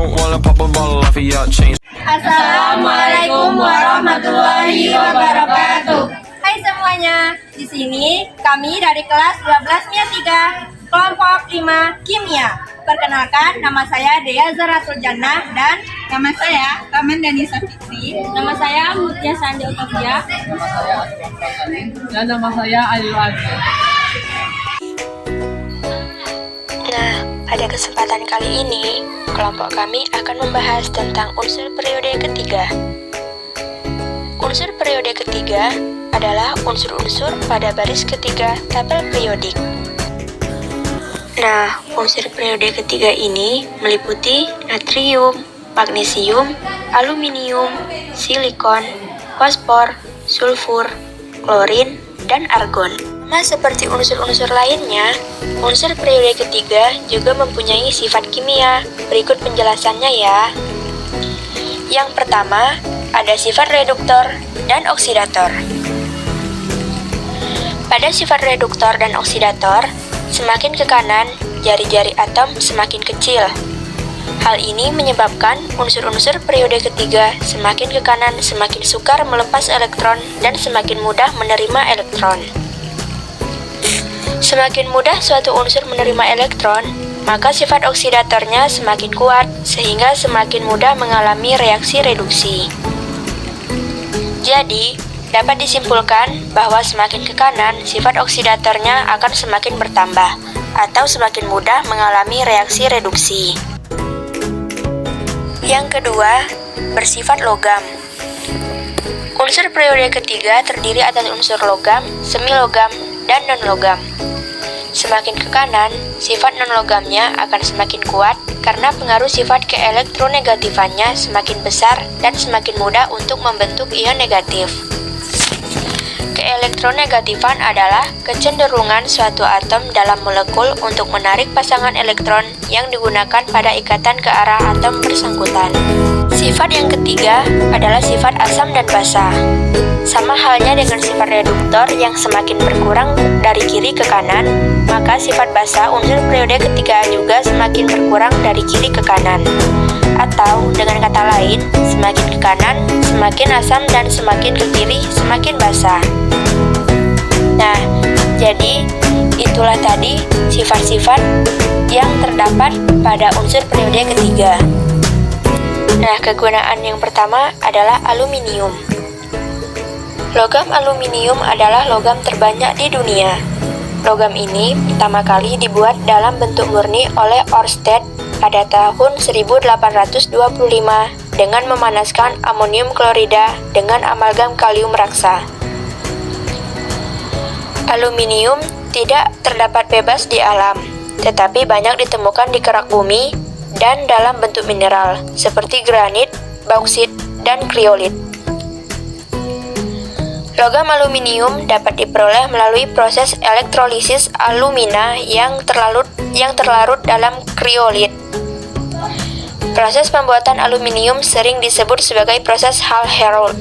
don't wanna pop a bottle off of your chain. Assalamualaikum warahmatullahi wabarakatuh. Hai semuanya, di sini kami dari kelas 12 MIA 3, kelompok 5 Kimia. Perkenalkan, nama saya Dea Zaratul Jannah dan Nama saya Taman Danisa Fitri. nama saya Mutia Sandi Utopia. Nama saya Aswan Fasalim. Dan nama saya Alil Azmi. Nah, pada kesempatan kali ini, kelompok kami akan membahas tentang unsur periode ketiga. Unsur periode ketiga adalah unsur-unsur pada baris ketiga tabel periodik. Nah, unsur periode ketiga ini meliputi natrium, magnesium, aluminium, silikon, fosfor, sulfur, klorin, dan argon. Sama seperti unsur-unsur lainnya, unsur periode ketiga juga mempunyai sifat kimia. Berikut penjelasannya ya. Yang pertama, ada sifat reduktor dan oksidator. Pada sifat reduktor dan oksidator, semakin ke kanan, jari-jari atom semakin kecil. Hal ini menyebabkan unsur-unsur periode ketiga semakin ke kanan semakin sukar melepas elektron dan semakin mudah menerima elektron. Semakin mudah suatu unsur menerima elektron, maka sifat oksidatornya semakin kuat sehingga semakin mudah mengalami reaksi reduksi. Jadi, dapat disimpulkan bahwa semakin ke kanan, sifat oksidatornya akan semakin bertambah atau semakin mudah mengalami reaksi reduksi. Yang kedua, bersifat logam. Unsur periode ketiga terdiri atas unsur logam, semilogam, dan non-logam. Semakin ke kanan, sifat non-logamnya akan semakin kuat karena pengaruh sifat keelektronegatifannya semakin besar dan semakin mudah untuk membentuk ion negatif. Keelektronegatifan adalah kecenderungan suatu atom dalam molekul untuk menarik pasangan elektron yang digunakan pada ikatan ke arah atom bersangkutan. Sifat yang ketiga adalah sifat asam dan basa. Sama halnya dengan sifat reduktor yang semakin berkurang dari kiri ke kanan, maka sifat basa unsur periode ketiga juga semakin berkurang dari kiri ke kanan. Atau dengan kata lain, semakin ke kanan, semakin asam dan semakin ke kiri, semakin basa. Nah, jadi itulah tadi sifat-sifat yang terdapat pada unsur periode ketiga. Nah, kegunaan yang pertama adalah aluminium. Logam aluminium adalah logam terbanyak di dunia. Logam ini pertama kali dibuat dalam bentuk murni oleh Ørsted pada tahun 1825 dengan memanaskan amonium klorida dengan amalgam kalium raksa. Aluminium tidak terdapat bebas di alam, tetapi banyak ditemukan di kerak bumi dan dalam bentuk mineral seperti granit, bauksit, dan kriolit. Logam aluminium dapat diperoleh melalui proses elektrolisis alumina yang terlarut dalam kriolit. Proses pembuatan aluminium sering disebut sebagai proses Hall-Héroult.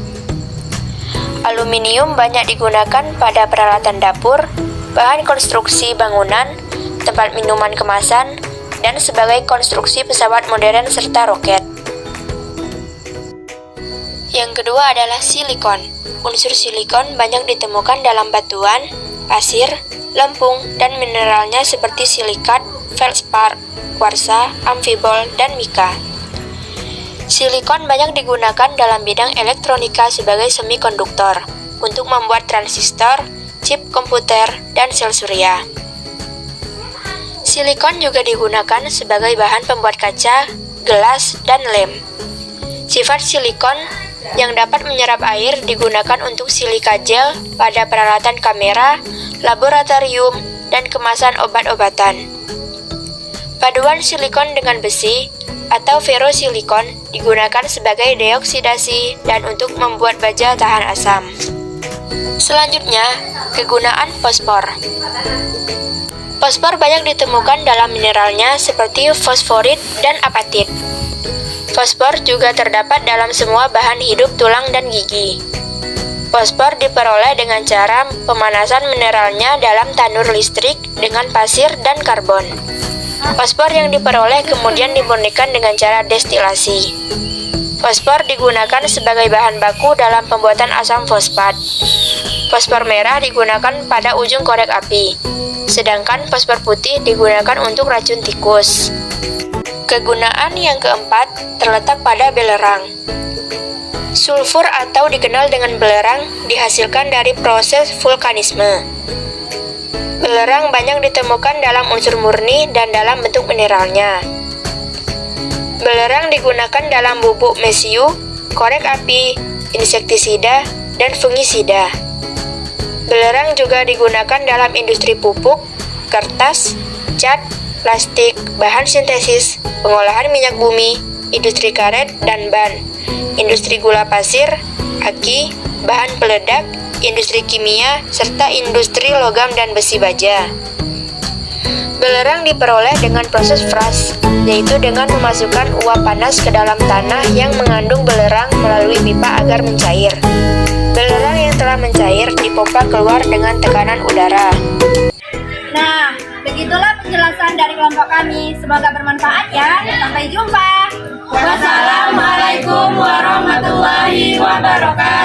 Aluminium banyak digunakan pada peralatan dapur, bahan konstruksi bangunan, tempat minuman kemasan, dan sebagai konstruksi pesawat modern serta roket. Yang kedua adalah silikon. Unsur silikon banyak ditemukan dalam batuan, pasir, lempung, dan mineralnya seperti silikat, feldspar, kuarsa, amfibol, dan mika. Silikon banyak digunakan dalam bidang elektronika sebagai semikonduktor untuk membuat transistor, chip komputer, dan sel surya. Silikon juga digunakan sebagai bahan pembuat kaca, gelas, dan lem. Sifat silikon yang dapat menyerap air digunakan untuk silika gel pada peralatan kamera, laboratorium, dan kemasan obat-obatan. Paduan silikon dengan besi atau ferrosilikon digunakan sebagai deoksidasi dan untuk membuat baja tahan asam. Selanjutnya, kegunaan fosfor. Fosfor banyak ditemukan dalam mineralnya seperti fosforit dan apatit. Fosfor juga terdapat dalam semua bahan hidup tulang dan gigi. Fosfor diperoleh dengan cara pemanasan mineralnya dalam tanur listrik dengan pasir dan karbon. Fosfor yang diperoleh kemudian dimurnikan dengan cara destilasi. Fosfor digunakan sebagai bahan baku dalam pembuatan asam fosfat. Fosfor merah digunakan pada ujung korek api, sedangkan fosfor putih digunakan untuk racun tikus. Kegunaan yang keempat terletak pada belerang. Sulfur atau dikenal dengan belerang dihasilkan dari proses vulkanisme. Belerang banyak ditemukan dalam unsur murni dan dalam bentuk mineralnya. Belerang digunakan dalam bubuk mesiu, korek api, insektisida, dan fungisida. Belerang juga digunakan dalam industri pupuk, kertas, cat, plastik, bahan sintesis, pengolahan minyak bumi, industri karet dan ban, industri gula pasir, aki, bahan peledak, industri kimia, serta industri logam dan besi baja. Belerang diperoleh dengan proses fras, yaitu dengan memasukkan uap panas ke dalam tanah yang mengandung belerang melalui pipa agar mencair. Belerang yang telah mencair dipompa keluar dengan tekanan udara. Nah, begitulah penjelasan dari kelompok kami. Semoga bermanfaat ya. Sampai jumpa. Wassalamualaikum warahmatullahi wabarakatuh.